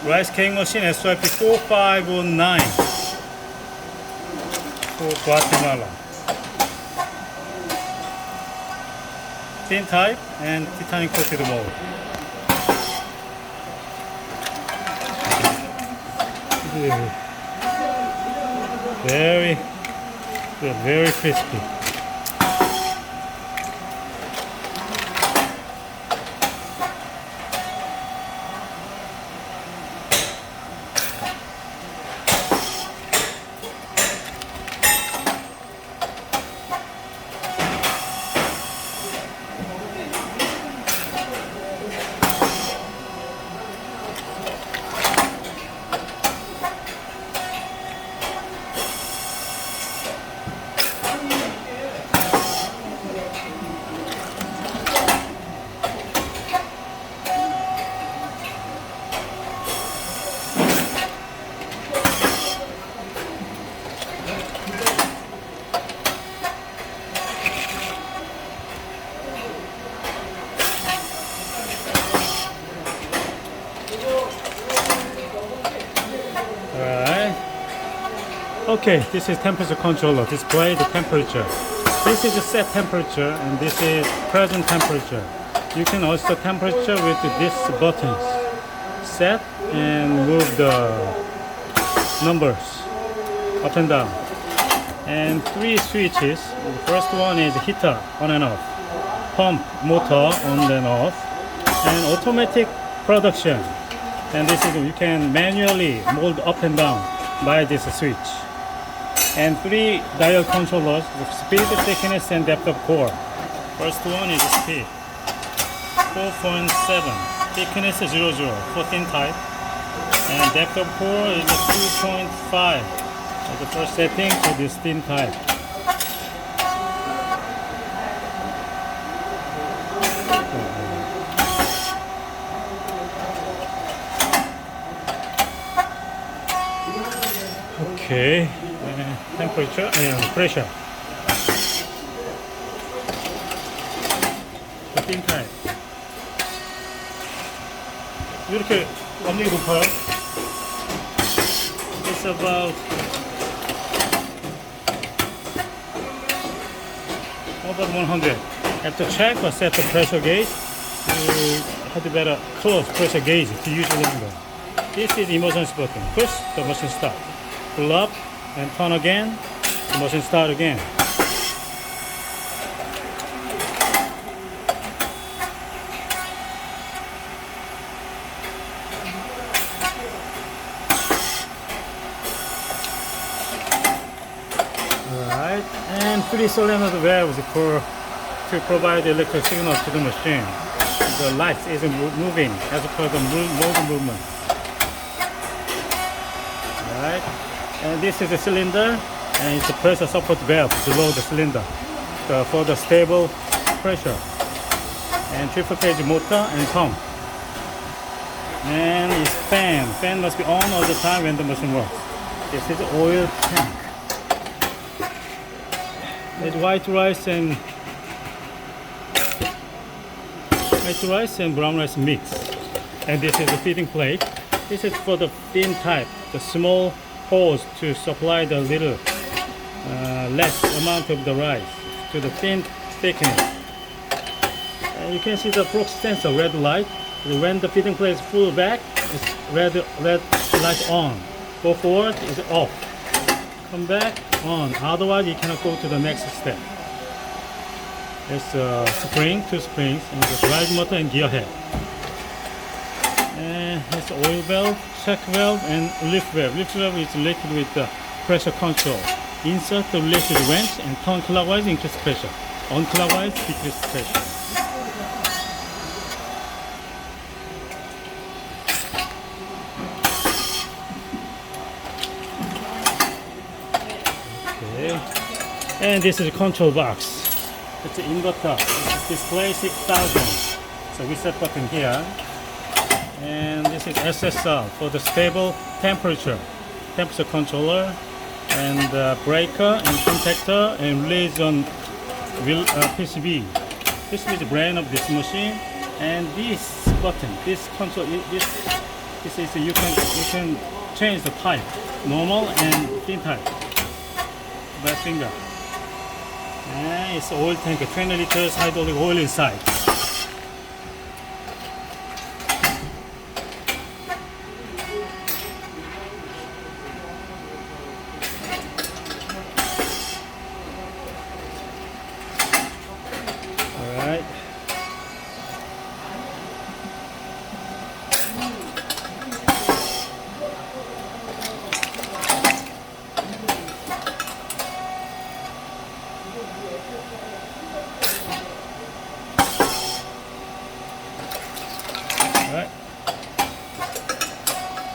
rice cake machine SYP4509 for Guatemala. Thin type and titanium coated mold. Very good, very crispy. Okay, this is temperature controller. Display the temperature. This is a set temperature and this is present temperature. You can also temperature with these buttons. Set and move the numbers up and down. And 3 switches. The first one is heater on and off. Pump motor on and off. And automatic production. And this is you can manually mold up and down by this switch. And 3 dial controllers with speed, thickness, and depth of core. First one is speed, 4.7, thickness 00, 14 type, and depth of core is 2.5. The first setting for this thin type. Okay. Temperature and pressure. thin type. 이렇게 완전히 높아요. It's about over 100. Have to check or set the pressure gauge. You have to better close pressure gauge to use the number. This is emergency button. Push, the machine start. Pull up and turn again. The machine start again. Alright, and 3 solenoid valves to provide electric signal to the machine. The light isn't moving as per the mold movement. Alright, and this is the cylinder, and it's a pressure support valve below the cylinder for the stable pressure. And triple phase motor and pump. And it's fan. Fan must be on all the time when the machine works. This is oil tank. With white rice and brown rice mix. And this is the feeding plate. This is for the thin type, the small holes to supply the little less amount of the rice to the thin thickness. And you can see the prox sensor red light. When the feeding plate is full back, it's red light on. Go forward is off. Come back on. Otherwise, you cannot go to the next step. There's a spring, 2 springs, and the drive motor and gear head. And it's oil valve, check valve, and lift valve. Lift valve is related with the pressure control. Insert the related wrench and turn clockwise, increase pressure. Unclockwise, decrease pressure. Okay. And this is a control box. It's an inverter. It's display 6000. So reset button here. And this is SSR for the stable temperature controller, and breaker and contactor and relays on PCB. This is the brand of this machine. And this button, this This is you can change the type, normal and thin type by finger. And it's oil tank, 20 liters hydraulic oil inside.